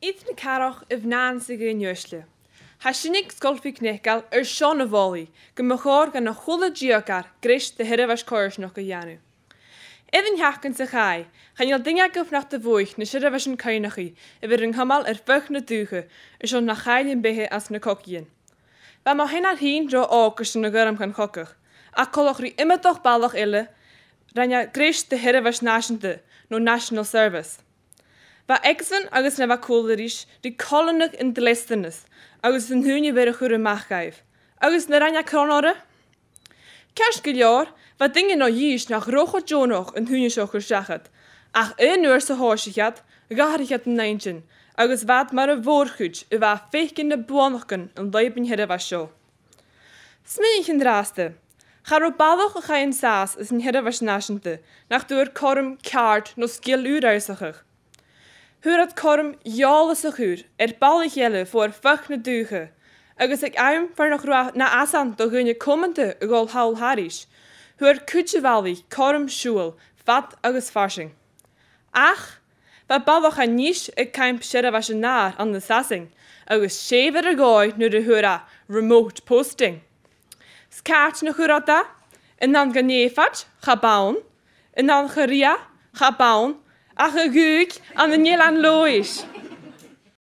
Iad na carach I bhnan sa go nniuisle. Ha sinnig scolfi cnegal Sean na bholaí go mo chóir gan na chola díogar gris de hirirhas cóirs nach go dheanú. Idan heachcan sa chai, chanil dinge gof nach de bhuaich na sirirhas an cainachaí bhir an hamal fuch na dúcha Sean na chailin bethe as na cocíon. Ba má hen hín dro águs na gurm gan chocach, a colachrí imimedoch ballach ile ranne gris de hirirhas náisianta nó National Service. Ba exan agus na bhacólaríis rí colannach in de listanas, agus an húne bhar a chur amachgaibh, agus na ranne crónára? Ceist go leor, ba dinge nó dhís nach rocha Jónach an húne seo chur seachad, ach nuair sa háisiad, gahariad an naintin, agus bhad mar a bhórchuid I bheith fécin na buanachgan an leibin hirirhas seo. Smíich an dráasta, char o ballach a chain sás is an hirirhas náisianta, nach dúir corm ceart nó scial úráisachach. Huad corm jálas a chuúr ballich jelle voor fuch na dúcha, agus ag aim far nach roa na asan do gunne kommente a gáil haul haris. Huad cútsevalí corm siúil, fat agus farsing. Ach, ba ballach a níos ag caimp sirirhas an náir an na sasing, agus séver a gáid nu de hura remote posting. Scaart na churata, in an ganéfat, ga baun, in an geria, ga baun, ach a gúig an na níl an lois.